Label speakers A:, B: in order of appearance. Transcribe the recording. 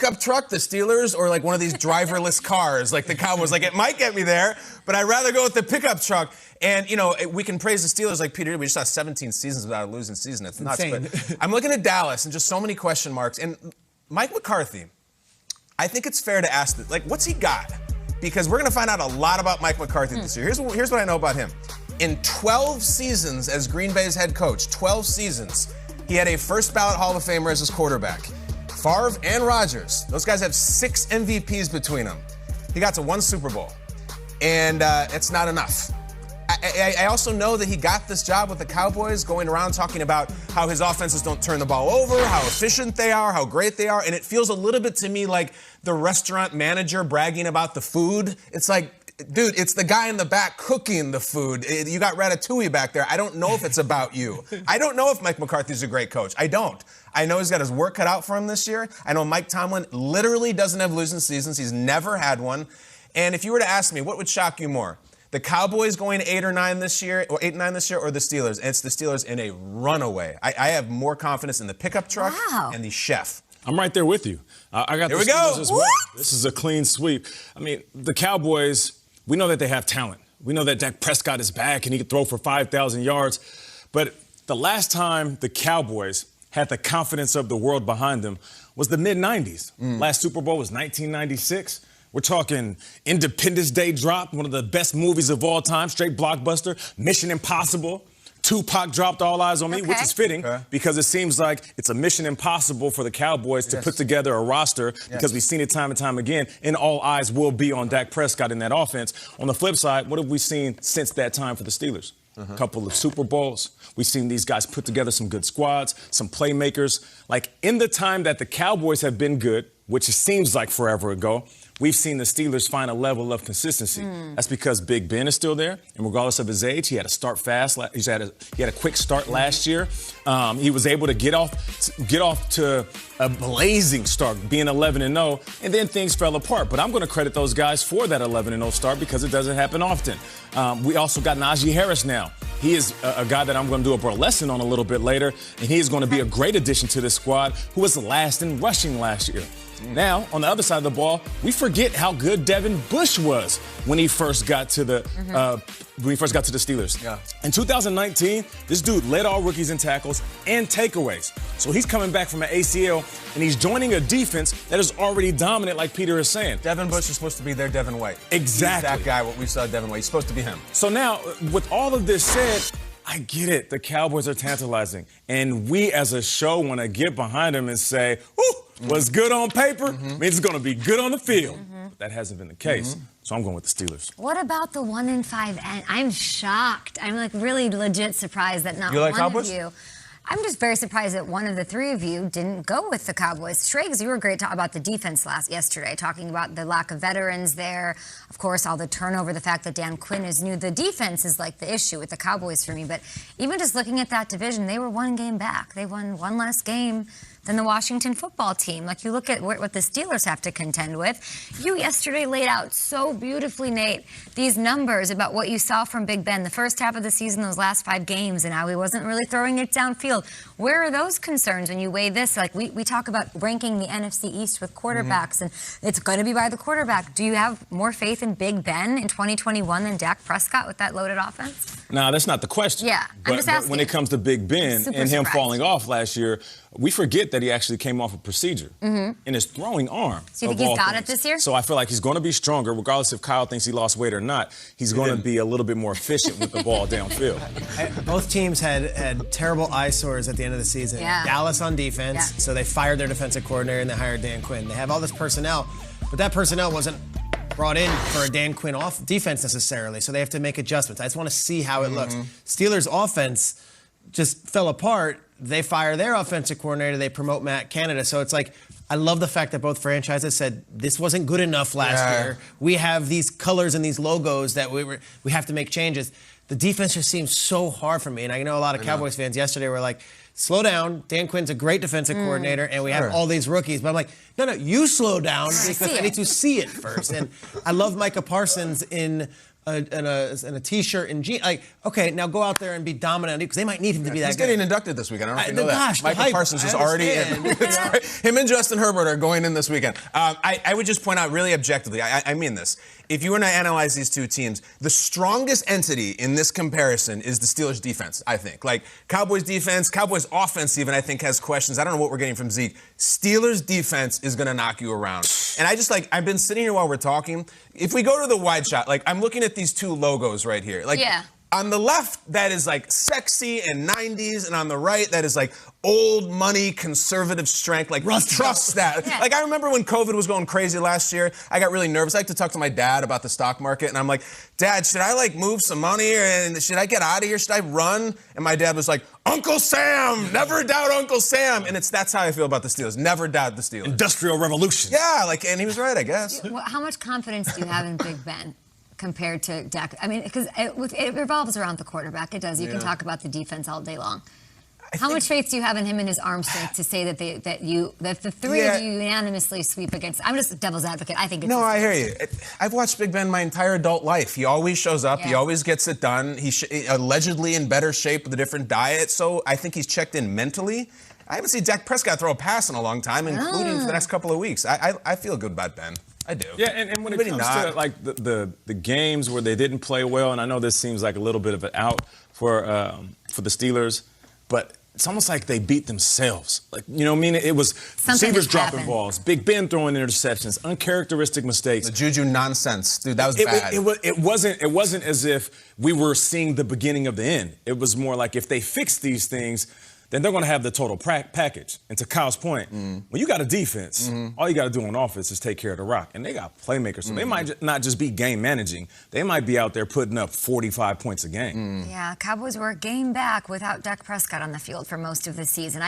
A: pickup truck, the Steelers, or like one of these driverless cars, like the Cowboys? Like, it might get me there, but I'd rather go with the pickup truck. And, you know, we can praise the Steelers like Peter. We just saw 17 seasons without a losing season. It's nuts.
B: Insane.
A: But I'm looking at Dallas and just so many question marks. And Mike McCarthy, I think it's fair to ask, like, what's he got? Because we're going to find out a lot about Mike McCarthy this year. Here's what I know about him. In 12 seasons as Green Bay's head coach, 12 seasons, he had a first-ballot Hall of Famer as his quarterback. Favre and Rodgers, those guys have 6 MVPs between them. He got to 1 Super Bowl, and it's not enough. I also know that he got this job with the Cowboys, going around talking about how his offenses don't turn the ball over, how efficient they are, how great they are, and it feels a little bit to me like the restaurant manager bragging about the food. It's like, dude, it's the guy in the back cooking the food. You got Ratatouille back there. I don't know if it's about you. I don't know if Mike McCarthy's a great coach. I don't. I know he's got his work cut out for him this year. I know Mike Tomlin literally doesn't have losing seasons. He's never had one. And if you were to ask me, what would shock you more? The Cowboys going 8 or 9 this year, or 8 and 9 this year, or the Steelers? And it's the Steelers in a runaway. I have more confidence in the pickup truck and the chef.
C: I'm right there with you. I got the Steelers as well. This is a clean sweep. I mean, the Cowboys, we know that they have talent. We know that Dak Prescott is back and he can throw for 5,000 yards. But the last time the Cowboys had the confidence of the world behind them was the mid-90s. Last Super Bowl was 1996. We're talking Independence Day drop, one of the best movies of all time, straight blockbuster, Mission Impossible. Tupac dropped All Eyes on Me, which is fitting because it seems like it's a mission impossible for the Cowboys to put together a roster because we've seen it time and time again, and all eyes will be on Dak Prescott in that offense. On the flip side, what have we seen since that time for the Steelers? A couple of Super Bowls. We've seen these guys put together some good squads, some playmakers. Like, in the time that the Cowboys have been good, which it seems like forever ago, we've seen the Steelers find a level of consistency. That's because Big Ben is still there, and regardless of his age, he had to start fast. He had a quick start last year. He was able to get off to a blazing start, being 11-0, and then things fell apart. But I'm going to credit those guys for that 11-0 start because it doesn't happen often. We also got Najee Harris now. He is a guy that I'm going to do a burlesque on a little bit later, and he is going to be a great addition to this squad, who was last in rushing last year. Now, on the other side of the ball, we forget how good Devin Bush was when he first got to the Steelers. In 2019, this dude led all rookies in tackles and takeaways. So he's coming back from an ACL, and he's joining a defense that is already dominant, like Peter is saying.
A: Devin Bush is supposed to be their Devin White.
C: Exactly.
A: He's that guy, what we saw Devin White. He's supposed to be him.
C: So now, with all of this said, I get it. The Cowboys are tantalizing. And we as a show want to get behind them and say, what's good on paper means it's going to be good on the field. But that hasn't been the case. So I'm going with the Steelers.
D: What about the 1-5 end? I'm shocked. I'm like really legit surprised that not one
A: Cowboys?
D: of you. I'm just very surprised that one of the 3 of you didn't go with the Cowboys. Schrager, you were great about the defense yesterday, talking about the lack of veterans there. Of course, all the turnover, the fact that Dan Quinn is new. The defense is like the issue with the Cowboys for me. But even just looking at that division, they were 1 game back. They won 1 less game than the Washington football team. Like, you look at what the Steelers have to contend with. You yesterday laid out so beautifully, Nate, these numbers about what you saw from Big Ben the first half of the season, those last 5 games, and how he wasn't really throwing it downfield. Where are those concerns when you weigh this? Like, we talk about ranking the NFC East with quarterbacks, and it's going to be by the quarterback. Do you have more faith in Big Ben in 2021 than Dak Prescott with that loaded offense?
C: No, that's not the question.
D: Yeah, I'm just asking.
C: But when it comes to Big Ben and him falling off last year, we forget that he actually came off a procedure in his throwing arm.
D: So you think he's got it this year?
C: So I feel like he's going to be stronger, regardless if Kyle thinks he lost weight or not. He's going to be a little bit more efficient with the ball downfield.
B: Both teams had terrible eyesores at the end of the season. Dallas on defense, so they fired their defensive coordinator and they hired Dan Quinn. They have all this personnel, but that personnel wasn't brought in for a Dan Quinn off defense necessarily, so they have to make adjustments. I just want to see how it looks. Steelers offense just fell apart. They fire their offensive coordinator. They promote Matt Canada. So it's like, I love the fact that both franchises said this wasn't good enough last year. We have these colors and these logos that we have to make changes. The defense just seems so hard for me. And I know a lot of Cowboys fans yesterday were like, slow down. Dan Quinn's a great defensive coordinator, and we have all these rookies. But I'm like, no, you slow down because I need to see it first. And I love Micah Parsons in and a t-shirt and jeans. Like, okay, now go out there and be dominant because they might need him to be that
A: He's
B: good.
A: getting inducted this weekend. I don't know if you know that. Michael Parsons is already in. Him and Justin Herbert are going in this weekend. I would just point out really objectively, I mean this. If you were to analyze these two teams, the strongest entity in this comparison is the Steelers defense, I think. Like, Cowboys defense, Cowboys offense even, I think, has questions. I don't know what we're getting from Zeke. Steelers defense is going to knock you around. And I just, like, I've been sitting here while we're talking. If we go to the wide shot, like, I'm looking at these two logos right here. Like, on the left, that is like sexy and 90s, and on the right, that is like old money, conservative strength. Like, trust that. Yeah. Like, I remember when COVID was going crazy last year, I got really nervous. I like to talk to my dad about the stock market, and I'm like, Dad, should I like move some money, and should I get out of here? Should I run? And my dad was like, Uncle Sam, never doubt Uncle Sam. And that's how I feel about the Steelers. Never doubt the Steelers.
C: Industrial revolution.
A: Yeah, like, and he was right, I guess.
D: How much confidence do you have in Big Ben compared to Dak? I mean, because it revolves around the quarterback. It does. You can talk about the defense all day long. How much faith do you have in him and his arm strength to say that the three of you unanimously sweep against? I'm just devil's advocate. I think it's
A: I hear you. I've watched Big Ben my entire adult life. He always shows up. Yeah. He always gets it done. He's allegedly in better shape with a different diet. So I think he's checked in mentally. I haven't seen Dak Prescott throw a pass in a long time, including for the next couple of weeks. I feel good about Ben. I do.
C: Yeah, and when it comes to like the games where they didn't play well, and I know this seems like a little bit of an out for the Steelers, but it's almost like they beat themselves. Like, you know what I mean? It was receivers dropping balls, Big Ben throwing interceptions, uncharacteristic mistakes.
A: The Juju nonsense, dude. That was bad.
C: It wasn't as if we were seeing the beginning of the end. It was more like if they fix these things, then they're going to have the total package. And to Kyle's point, when you got a defense, all you got to do on offense is take care of the rock. And they got playmakers, so they might not just be game managing. They might be out there putting up 45 points a game.
D: Yeah, Cowboys were a game back without Dak Prescott on the field for most of the season.